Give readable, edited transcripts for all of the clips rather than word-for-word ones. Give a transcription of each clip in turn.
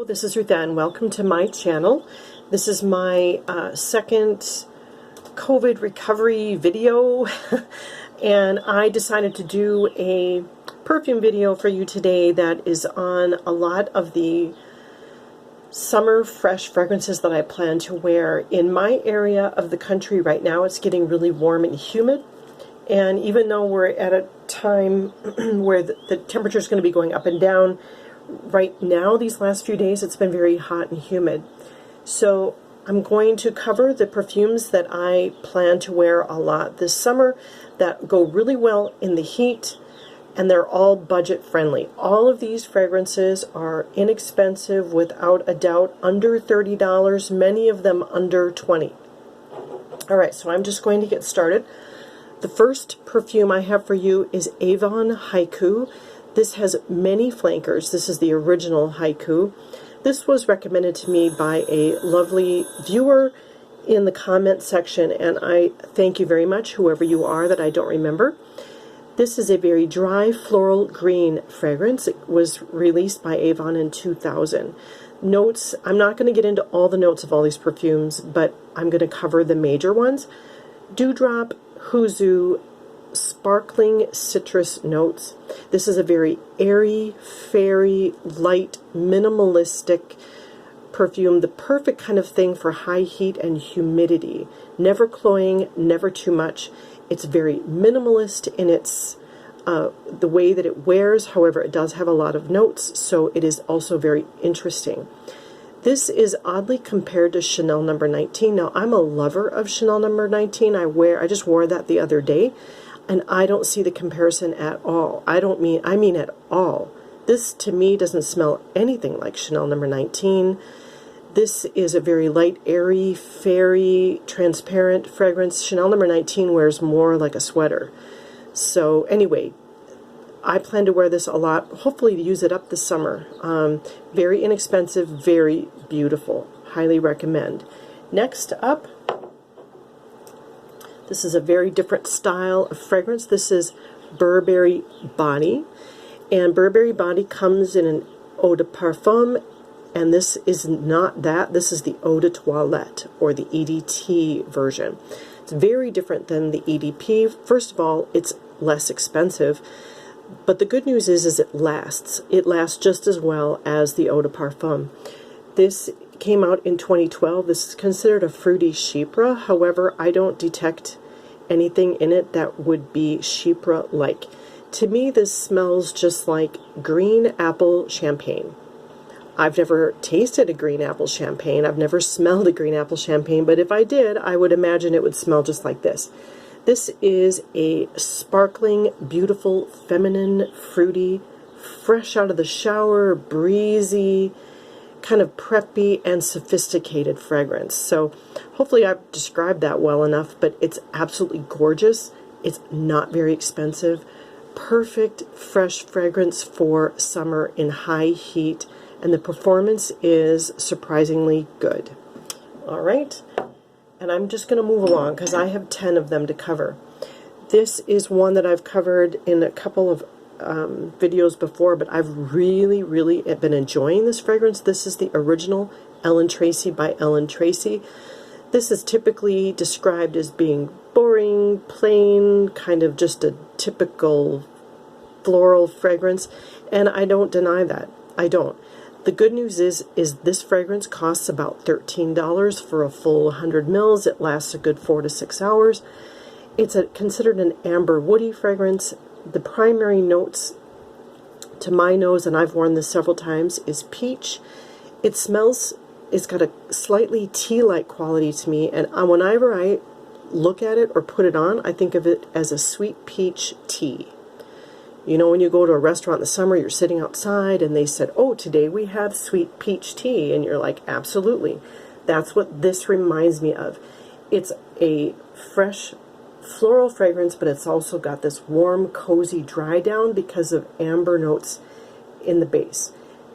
This is Renta and welcome to my channel. This is my second COVID recovery video and I decided to do a perfume video for you today that is on a lot of the summer fresh fragrances that I plan to wear. In my area of the country right now, it's getting really warm and humid, and even though we're at a time where the temperature is going to be going up and down, right now, these last few days, it's been very hot and humid. So I'm going to cover the perfumes that I plan to wear a lot this summer that go really well in the heat, and they're all budget friendly. All of these fragrances are inexpensive, without a doubt, under $30, many of them under $20. Alright, so I'm just going to get started. The first perfume I have for you is Avon Haiku. This has many flankers. This is the original Haiku. This was recommended to me by a lovely viewer in the comment section, and I thank you very much, whoever you are that I don't remember. This is a very dry floral green fragrance. It was released by Avon in 2000. Notes, I'm not going to get into all the notes of all these perfumes, but I'm going to cover the major ones. Dewdrop, Huzu, sparkling citrus notes. This is a very airy, fairy, light, minimalistic perfume, the perfect kind of thing for high heat and humidity. Never cloying, never too much. It's very minimalist in its the way that it wears. However, it does have a lot of notes, so it is also very interesting. This is oddly compared to Chanel No. 19. Now, I'm a lover of Chanel No. 19. I just wore that the other day, and I don't see the comparison at all. I mean at all. This, to me, doesn't smell anything like Chanel No. 19. This is a very light, airy, fairy, transparent fragrance. Chanel No. 19 wears more like a sweater. So anyway, I plan to wear this a lot, hopefully to use it up this summer. Very inexpensive, very beautiful. Highly recommend. Next up, this is a very different style of fragrance. This is Burberry Body. And Burberry Body comes in an eau de parfum, and this is not that. This is the eau de toilette, or the EDT version. It's very different than the EDP. First of all, it's less expensive. But the good news is it lasts. It lasts just as well as the eau de parfum. This came out in 2012. This is considered a fruity chypre. However, I don't detect anything in it that would be chypre-like. To me, this smells just like green apple champagne. I've never tasted a green apple champagne. I've never smelled a green apple champagne, but if I did, I would imagine it would smell just like this. This is a sparkling, beautiful, feminine, fruity, fresh out of the shower, breezy, kind of preppy and sophisticated fragrance. So hopefully I've described that well enough, but it's absolutely gorgeous. It's not very expensive. Perfect fresh fragrance for summer in high heat, and the performance is surprisingly good. All right. And I'm just going to move along because I have 10 of them to cover. This is one that I've covered in a couple of videos before, but I've really been enjoying this fragrance. This is the original Ellen Tracy by Ellen Tracy. This is typically described as being boring, plain, kind of just a typical floral fragrance, and I don't deny that. I don't. The good news is this fragrance costs about $13 for a full 100 mils. It lasts a good 4 to 6 hours. It's considered an amber woody fragrance. The primary notes to my nose, and I've worn this several times, is peach. It smells, it's got a slightly tea-like quality to me, and whenever I look at it or put it on, I think of it as a sweet peach tea. You know, when you go to a restaurant in the summer, you're sitting outside and they said, oh, today we have sweet peach tea. And you're like, absolutely. That's what this reminds me of. It's a fresh floral fragrance, but it's also got this warm, cozy dry down because of amber notes in the base.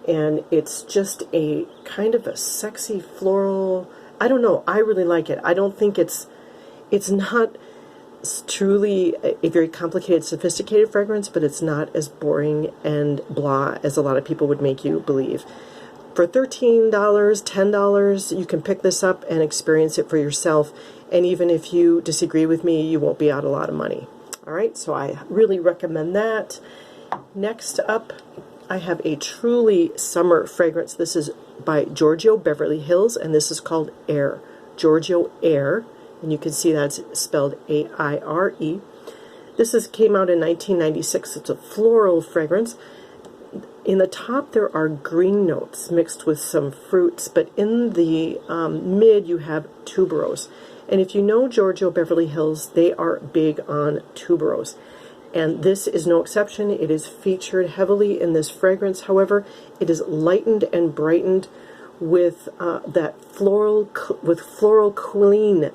And it's just a kind of a sexy floral. I don't know. I really like it. I don't think it's not truly a very complicated, sophisticated fragrance, but it's not as boring and blah as a lot of people would make you believe. For $13, $10, you can pick this up and experience it for yourself. And even if you disagree with me, you won't be out a lot of money. All right, so I really recommend that. Next up, I have a truly summer fragrance. This is by Giorgio Beverly Hills, and this is called Aire. Giorgio Aire, and you can see that's spelled A-I-R-E. This came out in 1996. It's a floral fragrance. In the top, there are green notes mixed with some fruits, but in the mid, you have tuberose. And if you know Giorgio Beverly Hills, they are big on tuberose. And this is no exception. It is featured heavily in this fragrance. However, it is lightened and brightened with clean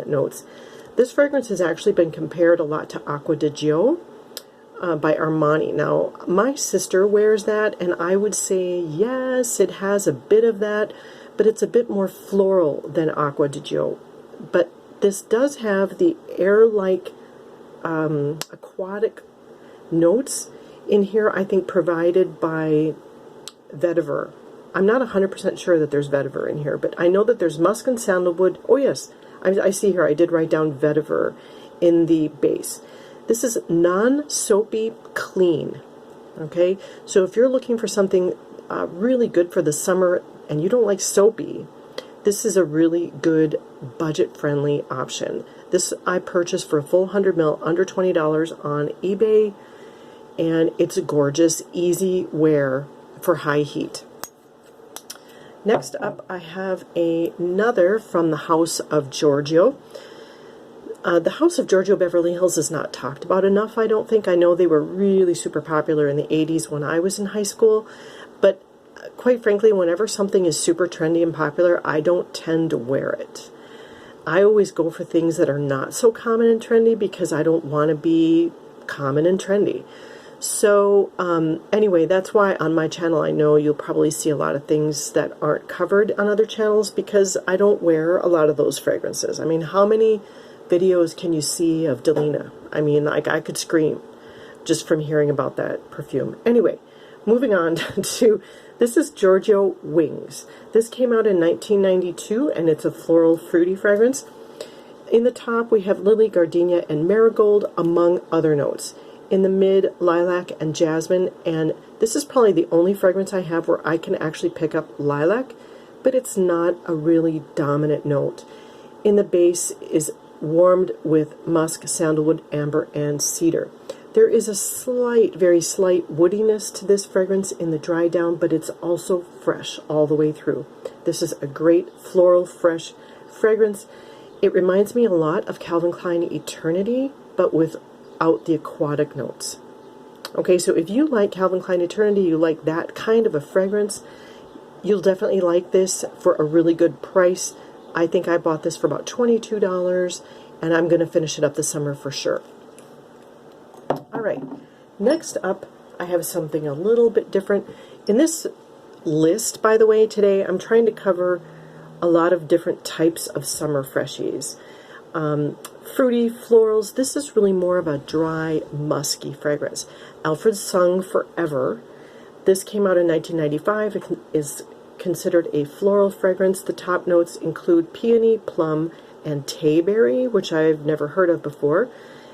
notes. This fragrance has actually been compared a lot to Acqua di Gio by Armani. Now, my sister wears that, and I would say, yes, it has a bit of that, but it's a bit more floral than Acqua di Gio. But this does have the air-like aquatic notes in here, I think provided by vetiver. I'm not 100% sure that there's vetiver in here, but I know that there's musk and sandalwood. Oh yes, I see here, I did write down vetiver in the base. This is non-soapy clean. Okay, so if you're looking for something really good for the summer and you don't like soapy, this is a really good budget-friendly option. This I purchased for a full 100 ml, under $20 on eBay, and it's a gorgeous, easy wear for high heat. Next up, I have another from the House of Giorgio. The House of Giorgio Beverly Hills is not talked about enough, I don't think. I know they were really super popular in the 80s when I was in high school, but quite frankly, whenever something is super trendy and popular, I don't tend to wear it. I always go for things that are not so common and trendy because I don't want to be common and trendy. So anyway, that's why on my channel I know you'll probably see a lot of things that aren't covered on other channels because I don't wear a lot of those fragrances. I mean, how many videos can you see of Delina? I mean, like, I could scream just from hearing about that perfume. Anyway, moving on to, this is Giorgio Wings. This came out in 1992, and it's a floral fruity fragrance. In the top, we have lily, gardenia, and marigold, among other notes. In the mid, lilac and jasmine, and this is probably the only fragrance I have where I can actually pick up lilac, but it's not a really dominant note. In the base is warmed with musk, sandalwood, amber, and cedar. There is a slight, very slight woodiness to this fragrance in the dry down, but it's also fresh all the way through. This is a great floral, fresh fragrance. It reminds me a lot of Calvin Klein Eternity, but without the aquatic notes. Okay, so if you like Calvin Klein Eternity, you like that kind of a fragrance, you'll definitely like this for a really good price. I think I bought this for about $22, and I'm going to finish it up this summer for sure. All right, next up, I have something a little bit different. In this list, by the way, today, I'm trying to cover a lot of different types of summer freshies. Fruity, florals. This is really more of a dry, musky fragrance. Alfred Sung Forever. This came out in 1995. It is considered a floral fragrance. The top notes include peony, plum, and tayberry, which I've never heard of before.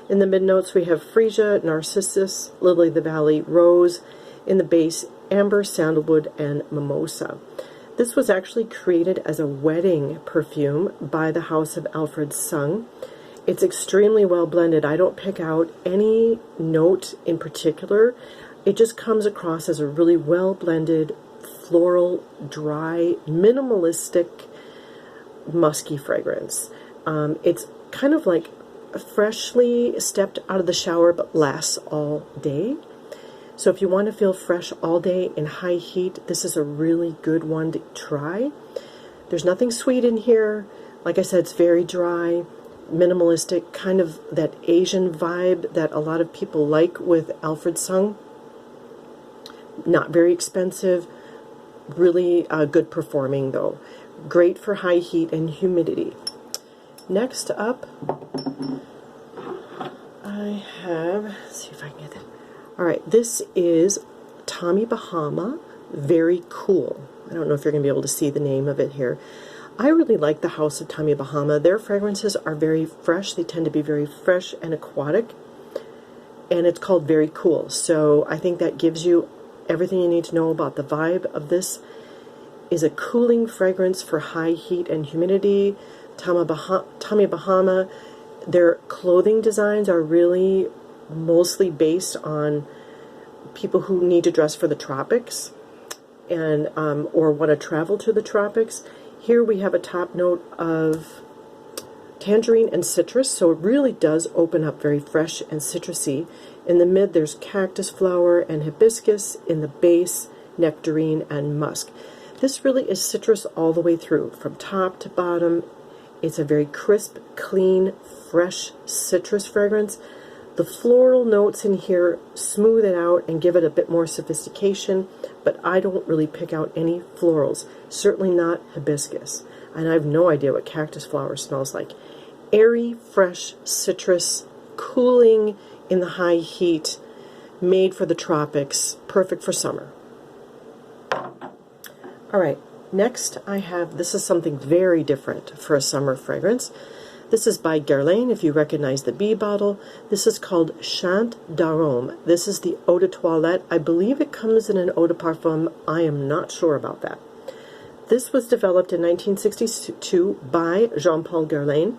In the mid notes, we have freesia, narcissus, lily of the valley, rose. In the base, amber, sandalwood, and mimosa. This was actually created as a wedding perfume by the House of Alfred Sung. It's extremely well blended. I don't pick out any note in particular. It just comes across as a really well blended, floral, dry, minimalistic, musky fragrance. It's kind of like freshly stepped out of the shower but lasts all day. So if you want to feel fresh all day in high heat, this is a really good one to try. There's nothing sweet in here. Like I said, it's very dry, minimalistic, kind of that Asian vibe that a lot of people like with Alfred Sung. Not very expensive, really good performing though. Great for high heat and humidity. Next up, I have, let's see if I can get that. All right, this is Tommy Bahama Very Cool. I don't know if you're going to be able to see the name of it here. I really like the House of Tommy Bahama. Their fragrances are very fresh. They tend to be very fresh and aquatic. And it's called Very Cool. So I think that gives you everything you need to know about the vibe of this. Is a cooling fragrance for high heat and humidity. Tommy Bahama, their clothing designs are really mostly based on people who need to dress for the tropics and or want to travel to the tropics. Here we have a top note of tangerine and citrus, so it really does open up very fresh and citrusy. In the mid, there's cactus flower and hibiscus. In the base, nectarine and musk. This really is citrus all the way through, from top to bottom. It's a very crisp, clean, fresh citrus fragrance. The floral notes in here smooth it out and give it a bit more sophistication, but I don't really pick out any florals, certainly not hibiscus. And I have no idea what cactus flower smells like. Airy, fresh citrus, cooling in the high heat, made for the tropics, perfect for summer. All right, next I have, this is something very different for a summer fragrance. This is by Guerlain, if you recognize the B bottle. This is called Chant d'Arôme. This is the eau de toilette. I believe it comes in an eau de parfum. I am not sure about that. This was developed in 1962 by Jean-Paul Guerlain.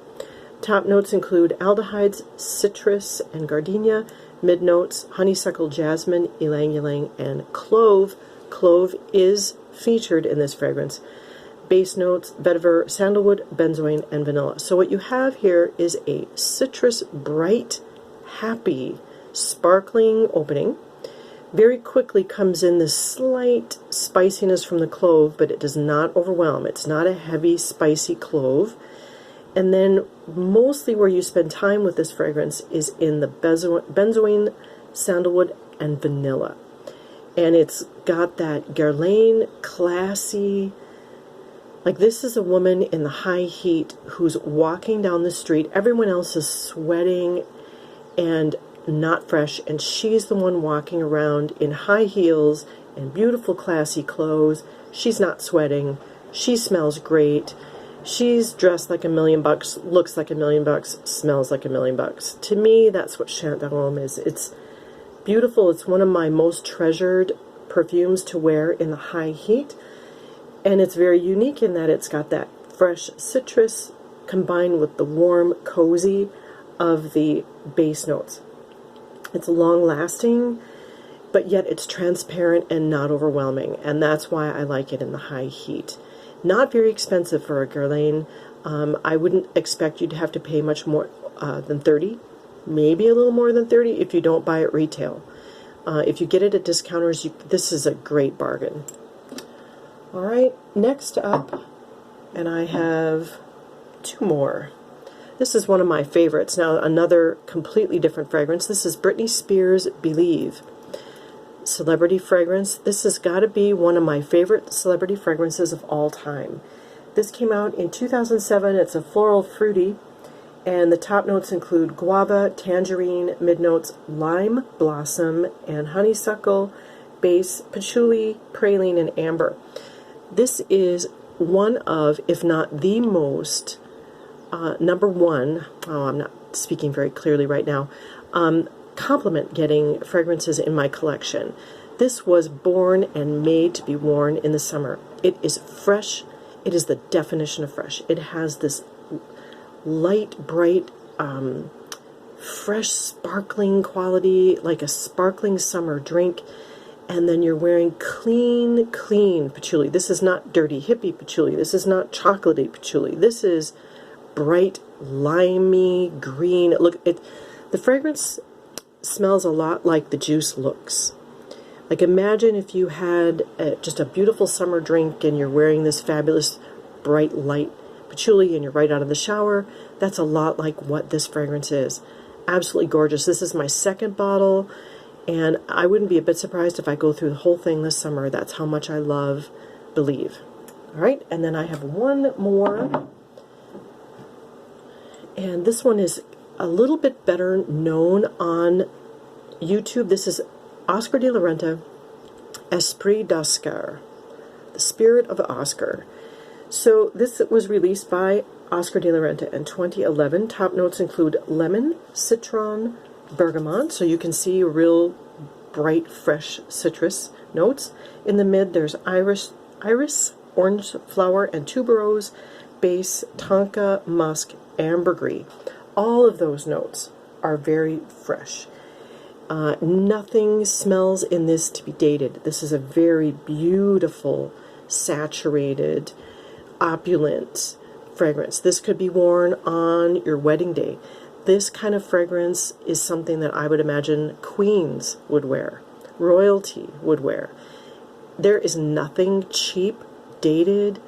Top notes include aldehydes, citrus, and gardenia. Mid notes, honeysuckle, jasmine, ylang ylang, and clove. Clove is featured in this fragrance. Base notes, vetiver, sandalwood, benzoin, and vanilla. So what you have here is a citrus, bright, happy, sparkling opening. Very quickly comes in this slight spiciness from the clove, but it does not overwhelm. It's not a heavy, spicy clove. And then mostly where you spend time with this fragrance is in the benzoin, sandalwood, and vanilla. And it's got that Guerlain, classy, like this is a woman in the high heat who's walking down the street. Everyone else is sweating and not fresh, and she's the one walking around in high heels and beautiful, classy clothes. She's not sweating. She smells great. She's dressed like $1 million, looks like $1 million, smells like $1 million. To me, that's what Chant d'Arôme is. It's beautiful. It's one of my most treasured perfumes to wear in the high heat, and it's very unique in that it's got that fresh citrus combined with the warm, cozy of the base notes. It's long-lasting, but yet it's transparent and not overwhelming, and that's why I like it in the high heat. Not very expensive for a Guerlain. I wouldn't expect you to have to pay much more than $30, maybe a little more than $30 if you don't buy it retail. If you get it at discounters, this is a great bargain. All right, next up, and I have two more. This is one of my favorites. Now, another completely different fragrance. This is Britney Spears' Believe. Celebrity fragrance. This has got to be one of my favorite celebrity fragrances of all time. This came out in 2007. It's a floral fruity, and the top notes include guava, tangerine, mid notes lime blossom, and honeysuckle, base patchouli, praline, and amber. This is one of, if not the most, number one, I'm not speaking very clearly right now, compliment getting fragrances in my collection. This was born and made to be worn in the summer. It is fresh. It is the definition of fresh. It has this light, bright, fresh, sparkling quality, like a sparkling summer drink. And then you're wearing clean, clean patchouli. This is not dirty hippie patchouli. This is not chocolatey patchouli. This is bright, limey, green. Look, the fragrance smells a lot like the juice looks. Like imagine if you had just a beautiful summer drink and you're wearing this fabulous bright light patchouli and you're right out of the shower. That's a lot like what this fragrance is. Absolutely gorgeous. This is my second bottle, and I wouldn't be a bit surprised if I go through the whole thing this summer. That's how much I love Believe. All right, and then I have one more, and this one is a little bit better known on YouTube. This is Oscar de la Renta, Esprit d'Oscar, the Spirit of Oscar. So this was released by Oscar de la Renta in 2011. Top notes include lemon, citron, bergamot, so you can see real bright, fresh citrus notes. In the mid, there's iris, orange flower, and tuberose. Base, tonka, musk, ambergris. All of those notes are very fresh. Nothing smells in this to be dated. This is a very beautiful, saturated, opulent fragrance. This could be worn on your wedding day. This kind of fragrance is something that I would imagine queens would wear, royalty would wear. There is nothing cheap, dated.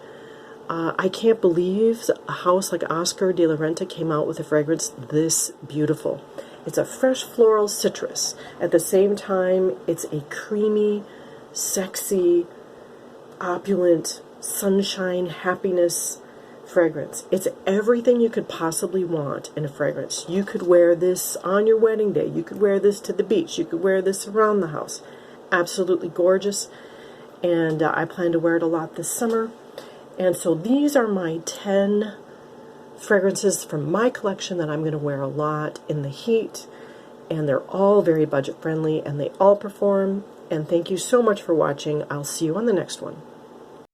I can't believe a house like Oscar de la Renta came out with a fragrance this beautiful. It's a fresh floral citrus. At the same time, it's a creamy, sexy, opulent, sunshine, happiness fragrance. It's everything you could possibly want in a fragrance. You could wear this on your wedding day. You could wear this to the beach. You could wear this around the house. Absolutely gorgeous. And I plan to wear it a lot this summer. And so these are my 10 fragrances from my collection that I'm going to wear a lot in the heat. And they're all very budget friendly and they all perform. And thank you so much for watching. I'll see you on the next one.